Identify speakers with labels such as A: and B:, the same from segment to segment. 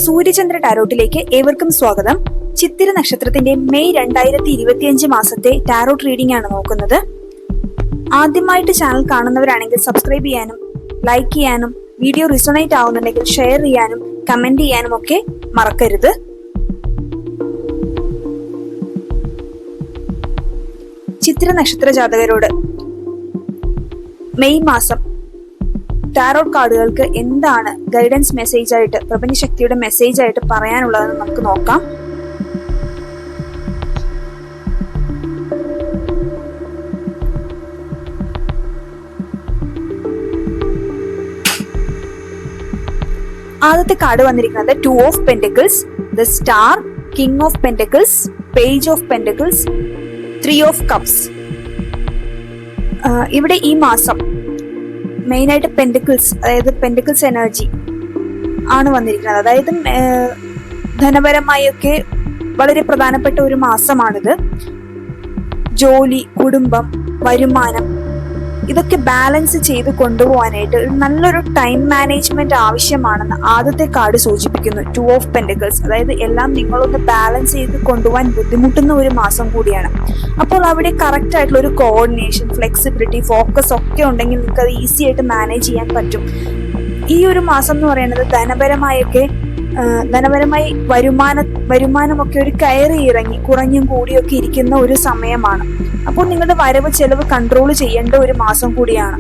A: സൂര്യചന്ദ്ര ടാരോട്ടിലേക്ക് ഏവർക്കും സ്വാഗതം. ചിത്തിര നക്ഷത്രത്തിന്റെ മെയ് 2025 മാസത്തെ ടാരോട്ട് റീഡിംഗ് ആണ് നോക്കുന്നത്. ആദ്യമായിട്ട് ചാനൽ കാണുന്നവരാണെങ്കിൽ സബ്സ്ക്രൈബ് ചെയ്യാനും ലൈക്ക് ചെയ്യാനും വീഡിയോ റിസോണേറ്റ് ആവുന്നുണ്ടെങ്കിൽ ഷെയർ ചെയ്യാനും കമന്റ് ചെയ്യാനും ഒക്കെ മറക്കരുത്. ചിത്തിര നക്ഷത്ര ജാതകരോട് മെയ് മാസം ടാരോട്ട് കാർഡുകൾക്ക് എന്താണ് ഗൈഡൻസ് മെസ്സേജ് ആയിട്ട്, പ്രപഞ്ചശക്തിയുടെ മെസ്സേജ് ആയിട്ട് പറയാനുള്ളതെന്ന് നമുക്ക് നോക്കാം. ആദ്യത്തെ കാർഡ് വന്നിരിക്കുന്നത് 2 of pentacles, the star, king of pentacles, page of pentacles, 3 of cups. ഇവിടെ ഈ മാസം മെയിനായിട്ട് പെന്റക്കിൾസ്, അതായത് പെന്റക്കിൾസ് എനർജി ആണ് വന്നിരിക്കുന്നത്. അതായത് ധനപരമായൊക്കെ വളരെ പ്രധാനപ്പെട്ട ഒരു മാസമാണിത്. ജോലി, കുടുംബം, വരുമാനം ഇതൊക്കെ ബാലൻസ് ചെയ്ത് കൊണ്ടുപോകാനായിട്ട് നല്ലൊരു ടൈം മാനേജ്മെന്റ് ആവശ്യമാണെന്ന് ആദ്യത്തെ കാർഡ് സൂചിപ്പിക്കുന്നു. 2 ഓഫ് പെന്റക്കിൾസ്, അതായത് എല്ലാം നിങ്ങളൊന്ന് ബാലൻസ് ചെയ്ത് കൊണ്ടുപോകാൻ ബുദ്ധിമുട്ടുന്ന ഒരു മാസം കൂടിയാണ്. അപ്പോൾ അവിടെ കറക്റ്റ് ആയിട്ടുള്ള ഒരു കോർഡിനേഷൻ, ഫ്ലെക്സിബിലിറ്റി, ഫോക്കസ് ഒക്കെ ഉണ്ടെങ്കിൽ നിങ്ങൾക്ക് അത് ഈസി ആയിട്ട് മാനേജ് ചെയ്യാൻ പറ്റും. ഈ ഒരു മാസം എന്ന് പറയുന്നത് ധനപരമായി വരുമാനമൊക്കെ ഒരു കയറി ഇറങ്ങി കുറഞ്ഞും കൂടിയൊക്കെ ഇരിക്കുന്ന ഒരു സമയമാണ്. അപ്പോൾ നിങ്ങളുടെ വരവ് ചെലവ് കൺട്രോൾ ചെയ്യേണ്ട ഒരു മാസം കൂടിയാണ്.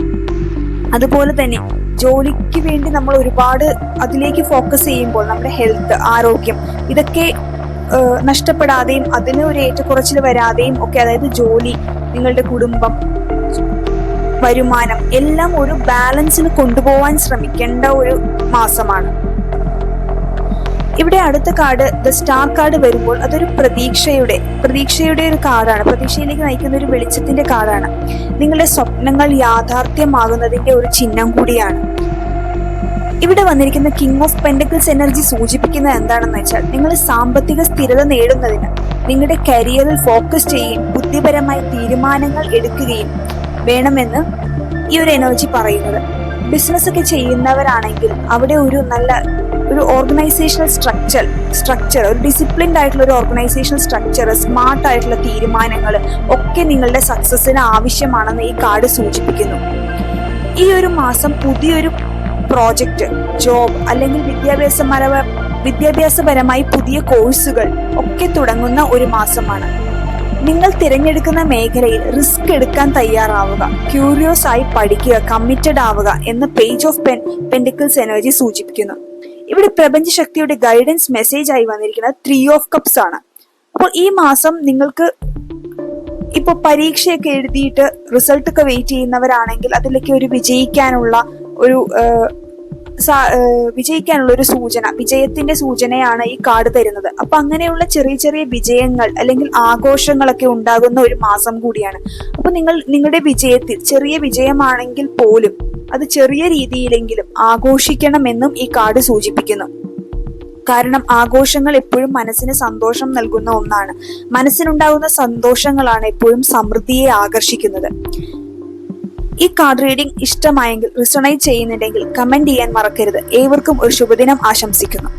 A: അതുപോലെ തന്നെ ജോലിക്ക് വേണ്ടി നമ്മൾ ഒരുപാട് അതിലേക്ക് ഫോക്കസ് ചെയ്യുമ്പോൾ നമ്മുടെ ഹെൽത്ത്, ആരോഗ്യം ഇതൊക്കെ നഷ്ടപ്പെടാതെയും അതിന് ഒരു ഏറ്റക്കുറച്ചിൽ വരാതെയും ഒക്കെ, അതായത് ജോലി, നിങ്ങളുടെ കുടുംബം, വരുമാനം എല്ലാം ഒരു ബാലൻസിൽ കൊണ്ടുപോകാൻ ശ്രമിക്കേണ്ട ഒരു മാസമാണ്. ഇവിടെ അടുത്ത കാർഡ് ദ സ്റ്റാർ കാർഡ് വരുമ്പോൾ അതൊരു പ്രതീക്ഷയുടെ ഒരു കാർഡാണ്. പ്രതീക്ഷയിലേക്ക് നയിക്കുന്ന ഒരു വെളിച്ചത്തിന്റെ കാർഡാണ്. നിങ്ങളുടെ സ്വപ്നങ്ങൾ യാഥാർത്ഥ്യമാകുന്നതിന്റെ ഒരു ചിഹ്നം കൂടിയാണ്. ഇവിടെ വന്നിരിക്കുന്ന കിങ് ഓഫ് പെന്റക്കിൾസ് എനർജി സൂചിപ്പിക്കുന്നത് എന്താണെന്ന് വെച്ചാൽ, നിങ്ങൾ സാമ്പത്തിക സ്ഥിരത നേടുന്നതിന് നിങ്ങളുടെ കരിയറിൽ ഫോക്കസ് ചെയ്യുകയും ബുദ്ധിപരമായി തീരുമാനങ്ങൾ എടുക്കുകയും വേണമെന്ന് ഈ ഒരു എനർജി പറയുന്നത്. ബിസിനസ് ഒക്കെ ചെയ്യുന്നവരാണെങ്കിൽ അവിടെ ഒരു നല്ല ഒരു ഓർഗനൈസേഷണൽ സ്ട്രക്ചർ, ഒരു ഡിസിപ്ലിൻഡ് ആയിട്ടുള്ള ഒരു ഓർഗനൈസേഷണൽ സ്ട്രക്ചർ, സ്മാർട്ട് ആയിട്ടുള്ള തീരുമാനങ്ങൾ ഒക്കെ നിങ്ങളുടെ സക്സസിന് ആവശ്യമാണെന്ന് ഈ കാർഡ് സൂചിപ്പിക്കുന്നു. ഈ ഒരു മാസം പുതിയൊരു പ്രോജക്റ്റ്, ജോബ് അല്ലെങ്കിൽ വിദ്യാഭ്യാസപരമായി പുതിയ കോഴ്സുകൾ ഒക്കെ തുടങ്ങുന്ന ഒരു മാസമാണ്. നിങ്ങൾ തിരഞ്ഞെടുക്കുന്ന മേഖലയിൽ റിസ്ക് എടുക്കാൻ തയ്യാറാവുക, ക്യൂരിയോസ് ആയി പഠിക്കുക, കമ്മിറ്റഡ് ആവുക എന്ന് പേജ് ഓഫ് പെന്റക്കിൾസ് എനർജി സൂചിപ്പിക്കുന്നു. ഇവിടെ പ്രപഞ്ചശക്തിയുടെ ഗൈഡൻസ് മെസ്സേജ് ആയി വന്നിരിക്കുന്നത് 3 ഓഫ് കപ്സ് ആണ്. അപ്പോൾ ഈ മാസം നിങ്ങൾക്ക് ഇപ്പൊ പരീക്ഷയൊക്കെ എഴുതിയിട്ട് റിസൾട്ട് ഒക്കെ വെയിറ്റ് ചെയ്യുന്നവരാണെങ്കിൽ അതിലേക്ക് ഒരു വിജയിക്കാനുള്ള ഒരു സൂചന, വിജയത്തിന്റെ സൂചനയാണ് ഈ കാർഡ് തരുന്നത്. അപ്പൊ അങ്ങനെയുള്ള ചെറിയ ചെറിയ വിജയങ്ങൾ അല്ലെങ്കിൽ ആഘോഷങ്ങളൊക്കെ ഉണ്ടാകുന്ന ഒരു മാസം കൂടിയാണ്. അപ്പൊ നിങ്ങളുടെ വിജയത്തിൽ ചെറിയ വിജയമാണെങ്കിൽ പോലും അത് ചെറിയ രീതിയിലെങ്കിലും ആഘോഷിക്കണമെന്നും ഈ കാർഡ് സൂചിപ്പിക്കുന്നു. കാരണം ആഘോഷങ്ങൾ എപ്പോഴും മനസ്സിന് സന്തോഷം നൽകുന്ന ഒന്നാണ്. മനസ്സിനുണ്ടാകുന്ന സന്തോഷങ്ങളാണ് എപ്പോഴും സമൃദ്ധിയെ ആകർഷിക്കുന്നത്. ഈ കാർഡ് റീഡിംഗ് ഇഷ്ടമായെങ്കിൽ, റിസൊണേറ്റ് ചെയ്യുന്നുണ്ടെങ്കിൽ കമന്റ് ചെയ്യാൻ മറക്കരുത്. ഏവർക്കും ഒരു ശുഭദിനം ആശംസിക്കുന്നു.